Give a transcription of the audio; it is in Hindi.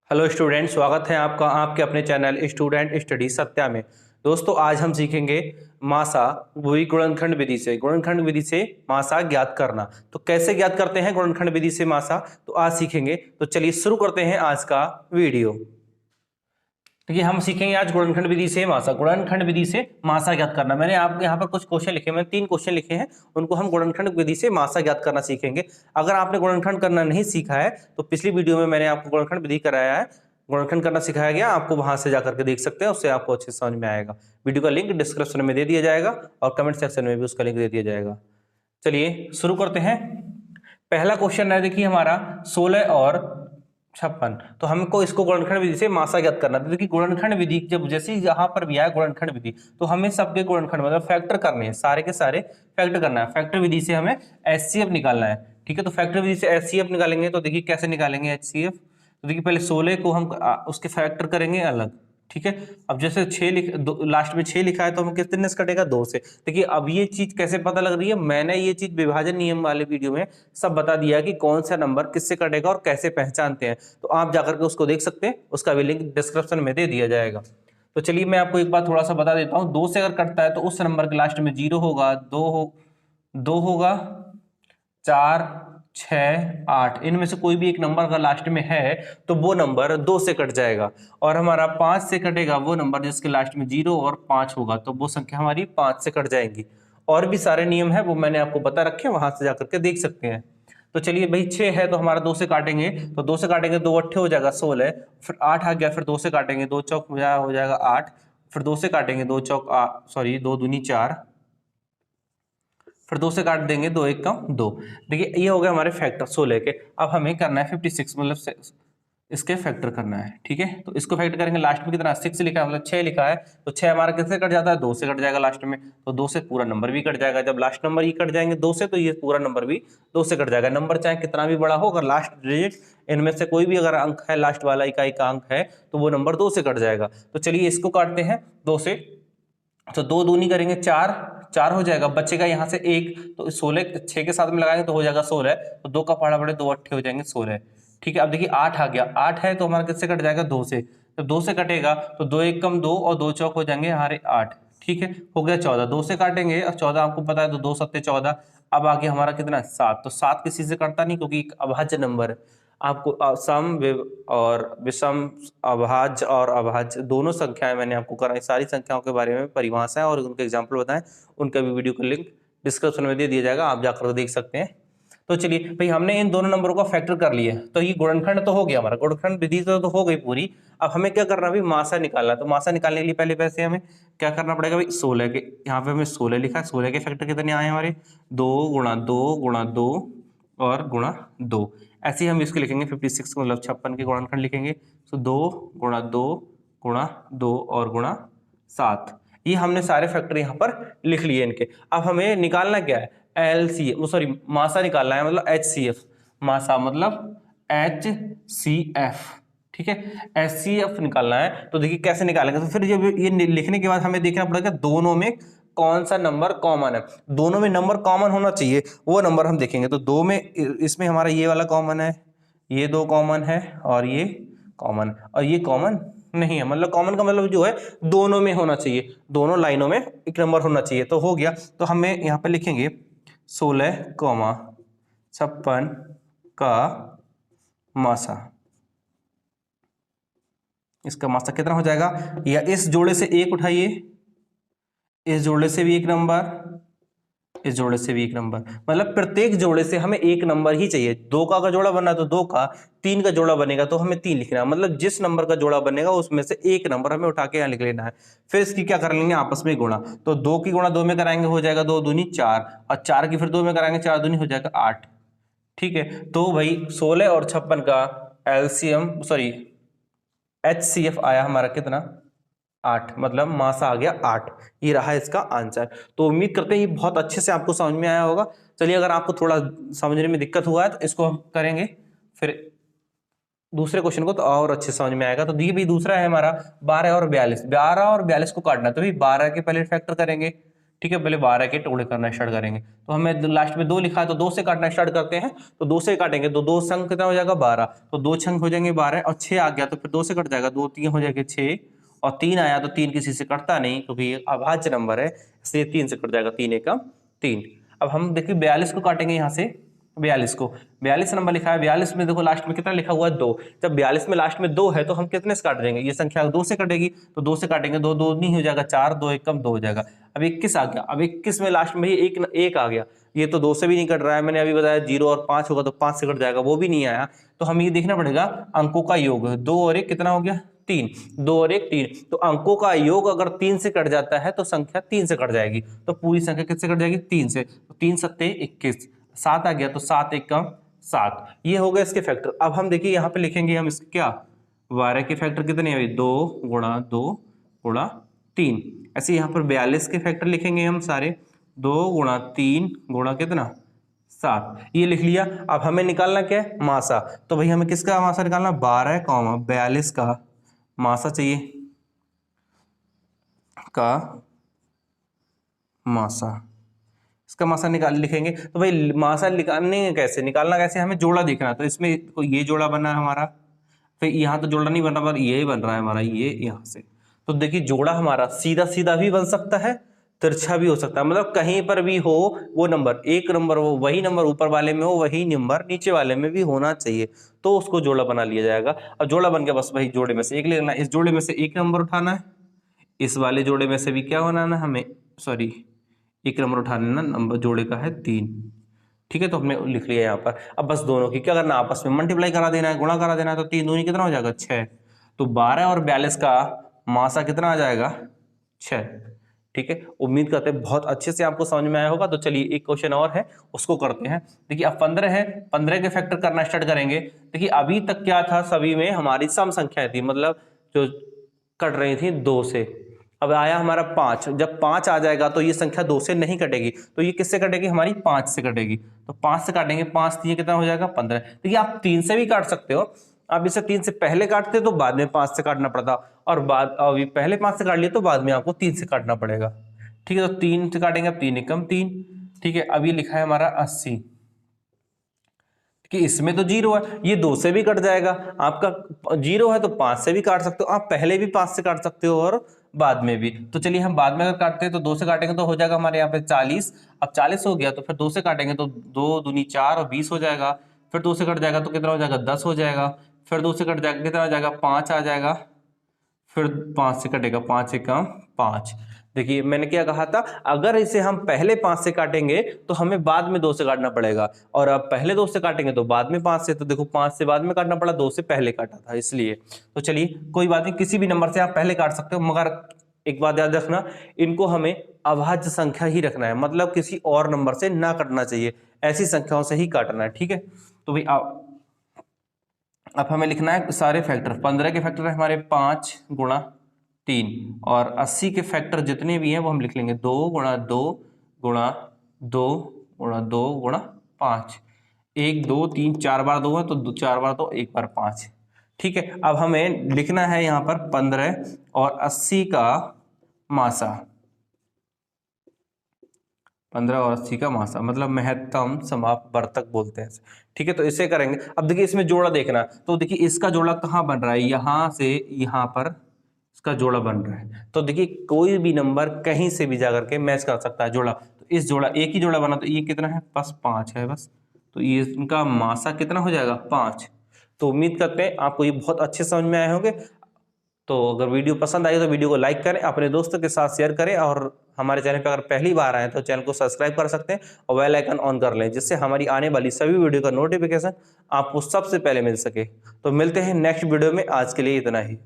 हेलो स्टूडेंट, स्वागत है आपका आपके अपने चैनल स्टूडेंट स्टडी सत्या में। दोस्तों, आज हम सीखेंगे मासा वही गुणनखंड विधि से मासा ज्ञात करना। तो कैसे ज्ञात करते हैं गुणनखंड विधि से मासा, तो आज सीखेंगे। तो चलिए शुरू करते हैं आज का वीडियो। देखिए, हम सीखेंगे आज गुणनखंड विधि से मासा ज्ञात करना। मैंने आपके यहाँ पर कुछ क्वेश्चन लिखे, मैंने 3 क्वेश्चन लिखे हैं, उनको हम गुणनखंड विधि से मासा ज्ञात करना सीखेंगे। अगर आपने गुणनखंड करना नहीं सीखा है तो पिछली वीडियो में मैंने आपको गुणनखंड विधि कराया है, गुणनखंड करना सिखाया गया, आपको वहां से जाकर के देख सकते हैं, उससे आपको अच्छे समझ में आएगा। वीडियो का लिंक डिस्क्रिप्शन में दे दिया जाएगा और कमेंट सेक्शन में भी उसका लिंक दे दिया जाएगा। चलिए शुरू करते हैं। पहला क्वेश्चन है, देखिए हमारा 16 और 56। तो हमको इसको गुणनखंड विधि से मासा ज्ञात करना था। देखिए गुणनखंड विधि जब जैसे यहाँ पर भी आया गुणनखंड विधि, तो हमें सबके गुणनखंड मतलब फैक्टर करने हैं, सारे के सारे फैक्टर करना है। फैक्टर विधि से हमें एचसीएफ निकालना है। ठीक है, तो फैक्टर विधि से एचसीएफ निकालेंगे। तो देखिए कैसे निकालेंगे एचसीएफ। तो देखिए पहले 16 को हम उसके फैक्टर करेंगे अलग। ठीक है, अब जैसे 6 लास्ट में 6 लिखा है तो हम कितने से कटेगा, 2 से। देखिए अब ये चीज कैसे पता लग रही है, मैंने ये चीज विभाजन नियम वाले वीडियो में सब बता दिया कि कौन सा नंबर किससे कटेगा और कैसे पहचानते हैं। तो आप जाकर के उसको देख सकते हैं, उसका भी लिंक डिस्क्रिप्शन में दे दिया जाएगा। तो चलिए मैं आपको एक बार थोड़ा सा बता देता हूँ। 2 से अगर कटता है तो उस नंबर के लास्ट में 0 होगा, 2 होगा, 4, 6, 8, इनमें से कोई भी एक नंबर अगर लास्ट में है तो वो नंबर 2 से कट जाएगा। और हमारा 5 से कटेगा वो नंबर जिसके लास्ट में 0 और 5 होगा, तो वो संख्या हमारी 5 से कट जाएंगी। और भी सारे नियम है वो मैंने आपको बता रखे हैं, वहां से जाकर के देख सकते हैं। तो चलिए भाई 6 है तो हमारा 2 से काटेंगे, तो 2 से काटेंगे 2 अट्ठे हो जाएगा 16, फिर 8 आ गया, फिर 2 से काटेंगे 2 चौक हो जाएगा 8, फिर 2 से काटेंगे 2 चौक 2 दूनी 4, फिर 2 से काट देंगे 2 एक कम 2। देखिए ये हो गया हमारे फैक्टर 16 के। अब हमें करना है 56 मतलब इसके फैक्टर करना है। ठीक है, तो इसको फैक्टर करेंगे। लास्ट में कितना 6 लिखा है मतलब 6 लिखा है, तो 6 हमारा किससे कट जाता है, 2 से कट जाएगा लास्ट में। तो 2 से पूरा नंबर भी कट जाएगा। जब लास्ट नंबर ही कट जाएंगे 2 से, तो ये पूरा नंबर भी 2 से कट जाएगा। नंबर चाहे कितना भी बड़ा हो, अगर लास्ट डिजिट इनमें से कोई भी अगर अंक है, लास्ट वाला इकाई का अंक है, तो वो नंबर 2 से कट जाएगा। तो चलिए इसको काटते हैं 2 से। तो 2 दूनी करेंगे 4, 4 हो जाएगा, बचेगा यहाँ से 1, तो 16 6 के साथ में लगाएंगे तो हो जाएगा 16। तो 2 का पहाड़ा बढ़े 2 अट्ठे हो जाएंगे 16। ठीक है, अब देखिए 8 आ गया, 8 है तो हमारा किससे कट जाएगा, 2 से। जब 2 से कटेगा तो 2 एक कम 2 और 2 चौक हो जाएंगे हमारे 8। ठीक है, हो गया 14। 2 से काटेंगे और 14 आपको पता है, तो 2 सत्ते 14। अब आगे हमारा कितना 7। तो 7 किसी से कटता नहीं क्योंकि एक अभाज्य नंबर है। आपको और विषम, अभाज्य और अभाज्य दोनों संख्याएं मैंने आपको कराई, सारी संख्याओं के बारे में परिभाषा और उनके एग्जाम्पल बताएं, उनका भी वीडियो का लिंक डिस्क्रिप्शन में दे दिया जाएगा, आप जाकर देख सकते हैं। तो चलिए भाई हमने इन दोनों नंबरों का फैक्टर कर लिया, तो ये गुणनखंड तो हो गया, हमारा गुणनखंड विधि तो हो गई पूरी। अब हमें क्या करना है, मासा निकालना। तो मासा निकालने के लिए पहले पैसे हमें क्या करना पड़ेगा भाई, 16 के, यहाँ पे हमें 16 लिखा है, 16 के फैक्टर कितने आए हमारे, 2 गुणा 2 गुणा 2 और गुणा 2। ऐसे ही हम इसको लिखेंगे 56 मतलब 56 के गुणनखंड लिखेंगे। तो 2 गुणा 2 गुणा 2 और गुणा 7। ये हमने सारे फैक्टर यहाँ पर लिख लिए इनके। अब हमें निकालना क्या है, एलसीएफ, सॉरी मासा निकालना है, मतलब एचसीएफ। मासा मतलब एचसीएफ। ठीक है, एचसीएफ निकालना है। तो देखिए कैसे निकालेंगे, तो फिर जब ये लिखने के बाद हमें देखना पड़ेगा दोनों में कौन सा नंबर कॉमन है। दोनों में नंबर कॉमन होना चाहिए, वो नंबर हम देखेंगे। तो 2 में, इसमें हमारा ये वाला कॉमन है, ये 2 कॉमन है और ये कॉमन, और ये कॉमन नहीं है। मतलब कॉमन का मतलब जो है दोनों में होना चाहिए, दोनों लाइनों में एक नंबर होना चाहिए। तो हो गया, तो हमें यहाँ पे लिखेंगे 16,56 का मासा। इसका मासा कितना हो जाएगा, या इस जोड़े से 1 उठाइए, इस जोड़े से भी 1 नंबर, इस जोड़े से भी 1 नंबर, मतलब प्रत्येक जोड़े से हमें 1 नंबर ही चाहिए। 2 का अगर जोड़ा बनना है तो 2 का, 3 का जोड़ा बनेगा तो हमें 3 लिखना है। मतलब जिस नंबर का जोड़ा बनेगा उसमें से 1 नंबर हमें उठा के यहाँ लिख लेना है। फिर इसकी क्या कर लेंगे, आपस में गुणा। तो 2 की गुणा 2 में कराएंगे, हो जाएगा 2 दूनी 4, और 4 की फिर 2 में कराएंगे, 4 दूनी हो जाएगा 8। ठीक है, तो भाई 16 और 56 का एलसीएम सॉरी एचसीएफ आया हमारा कितना, 8, मतलब मासा आ गया 8। ये रहा इसका आंसर। तो उम्मीद करते हैं ये बहुत अच्छे से आपको समझ में आया होगा। चलिए अगर आपको थोड़ा समझने में दिक्कत हुआ है तो इसको हम करेंगे फिर दूसरे क्वेश्चन को, तो और अच्छे समझ में आएगा। तो देखिए भाई दूसरा है हमारा 12 और 42। 12 और 42 को काटना, तो भाई 12 के पहले फैक्टर करेंगे। ठीक है, पहले 12 के टुकड़े करना स्टार्ट करेंगे। तो हमें लास्ट में 2 लिखा है तो 2 से काटना स्टार्ट करते हैं। तो 2 से काटेंगे तो 2 संग कितना हो जाएगा 12, तो 2 छंग हो जाएंगे 12 और 6 आ गया तो फिर 2 से कट जाएगा, 2 3 हो जाएगा 6 और 3 आया तो 3 किसी से कटता नहीं क्योंकि ये अभाज्य नंबर है, इसलिए 3 से कट जाएगा, 3 एकम 3। अब हम देखिए 42 को काटेंगे यहाँ से, 42 को, 42 नंबर लिखा है, 42 में देखो लास्ट में कितना लिखा हुआ है 2। जब 42 में लास्ट में 2 है तो हम कितने से काट देंगे, ये संख्या 2 से कटेगी तो 2 से काटेंगे, 2 2 नहीं हो जाएगा 4, 2 एकम 2 हो जाएगा। अब 21 आ गया, अब 21 में लास्ट में ही एक आ गया, ये तो 2 से भी नहीं कट रहा है, मैंने अभी बताया 0 और 5 होगा तो 5 से कट जाएगा, वो भी नहीं आया। तो हमें ये देखना पड़ेगा अंकों का योग, 2 और 1 कितना हो गया 3, 2 और 1 3, तो अंकों का योग अगर 3 से कट जाता है तो संख्या 3 से कट जाएगी, तो पूरी संख्या किससे कट जाएगी 3 से, तो 3 सत्ते 21, 7 आ गया तो 7 एकम 7, ये हो गया इसके फैक्टर। अब हम देखिए यहाँ पे लिखेंगे हम इसके क्या 12 के फैक्टर कितने हैं, 2 गुणा 2 गुणा 3। ऐसे यहाँ पर 42 के फैक्टर लिखेंगे हम सारे, 2 गुणा 3 गुणा कितना 7, ये लिख लिया। अब हमें निकालना क्या है मासा, तो भाई हमें किसका मासा निकालना, 12, 42 का मासा चाहिए, का मासा, इसका मासा निकाल लिखेंगे। तो भाई मासा निकालने कैसे, निकालना कैसे, हमें जोड़ा देखना, तो इसमें ये जोड़ा बना है हमारा, फिर यहाँ तो जोड़ा नहीं बन रहा, ये बन रहा है हमारा, ये यहाँ से। तो देखिए जोड़ा हमारा सीधा सीधा भी बन सकता है, तिरछा भी हो सकता है, मतलब कहीं पर भी हो वो नंबर, एक नंबर वो वही नंबर ऊपर वाले में हो, वही नंबर नीचे वाले में भी होना चाहिए, तो उसको जोड़ा बना लिया जाएगा। और जोड़ा बन गया, बस वही जोड़े में से एक लेना, इस जोड़े में से एक नंबर उठाना है, इस वाले जोड़े में से भी क्या बनाना है हमें, सॉरी एक नंबर उठाना ना, नंबर जोड़े का है 3, ठीक है, तो हमने लिख लिया यहाँ पर। अब बस दोनों की क्या करना, आपस में मल्टीप्लाई करा देना है, गुणा करा देना है, तो 3 दूनी कितना हो जाएगा 6, तो 12 और 42 का मासा कितना आ जाएगा 6, ठीक है। उम्मीद करते हैं बहुत अच्छे से आपको समझ में आया होगा। तो चलिए एक क्वेश्चन और है उसको करते हैं। देखिए अब 15 है, 15 के फैक्टर करना स्टार्ट करेंगे। देखिए अभी तक क्या था, सभी में हमारी सम संख्याएं थी, मतलब जो कट रही थी 2 से। अब आया हमारा 5, जब 5 आ जाएगा तो ये संख्या 2 से नहीं कटेगी, तो ये किससे कटेगी, हमारी 5 से कटेगी, तो 5 से काटेंगे, 5 3 कितना हो जाएगा 15। देखिए आप 3 से भी काट सकते हो, आप इसे 3 से पहले काटते तो बाद में 5 से काटना पड़ता, और बाद अभी पहले 5 से काट लिया तो बाद में आपको 3 से काटना पड़ेगा, ठीक है। तो 3 से काटेंगे, अब 3 एकम 3, ठीक है। अब ये लिखा है हमारा 80, कि इसमें तो 0 है, ये 2 से भी कट जाएगा, आपका 0 है तो 5 से भी काट सकते हो, आप पहले भी 5 से काट सकते हो और बाद में भी। तो चलिए हम बाद में अगर काटते हैं तो 2 से काटेंगे तो हो जाएगा हमारे यहाँ पे 40, अब 40 हो गया तो फिर 2 से काटेंगे तो 2 दूनी 4 और 20 हो जाएगा, फिर 2 से कट जाएगा तो कितना हो जाएगा 10 हो जाएगा, फिर 2 से कट जाएगा कितना हो जाएगा 5 आ जाएगा, फिर 5 से कटेगा 5 एकम 5। देखिए मैंने क्या कहा था, अगर इसे हम पहले 5 से काटेंगे तो हमें बाद में 2 से काटना पड़ेगा, और अब पहले 2 से काटेंगे तो बाद में 5 से, तो देखो 5 से बाद में काटना पड़ा, 2 से पहले काटा था इसलिए। तो चलिए कोई बात नहीं, किसी भी नंबर से आप पहले काट सकते हो, मगर एक बात याद रखना, इनको हमें अभाज्य संख्या ही रखना है, मतलब किसी और नंबर से ना काटना चाहिए, ऐसी संख्याओं से ही काटना है, ठीक है। तो भाई अब हमें लिखना है सारे फैक्टर। 15 के फैक्टर है हमारे 5 गुणा 3, और 80 के फैक्टर जितने भी हैं वो हम लिख लेंगे 2 गुणा 2 गुणा 2 गुणा 2 गुणा 5, 1 2 3 4 बार 2 है तो 4 बार 2 1 बार 5, ठीक है। अब हमें लिखना है यहाँ पर 15 और 80 का मासा, 15 और 80 का मासा, मतलब महत्तम समापवर्तक बोलते हैं, ठीक है। तो इसे करेंगे। अब देखिए इसमें जोड़ा देखना, तो देखिए इसका जोड़ा कहाँ बन रहा है, यहाँ से यहाँ पर इसका जोड़ा बन रहा है, तो देखिए कोई भी नंबर कहीं से भी जाकर के मैच कर सकता है जोड़ा, तो इस जोड़ा एक ही जोड़ा बना, तो ये कितना है बस 5 है बस, तो ये इनका मासा कितना हो जाएगा 5। तो उम्मीद करते हैं आपको ये बहुत अच्छे समझ में आए होंगे। तो अगर वीडियो पसंद आई तो वीडियो को लाइक करें, अपने दोस्तों के साथ शेयर करें, और हमारे चैनल पर अगर पहली बार आए तो चैनल को सब्सक्राइब कर सकते हैं और बेल आइकन ऑन कर लें, जिससे हमारी आने वाली सभी वीडियो का नोटिफिकेशन आपको सबसे पहले मिल सके। तो मिलते हैं नेक्स्ट वीडियो में, आज के लिए इतना ही।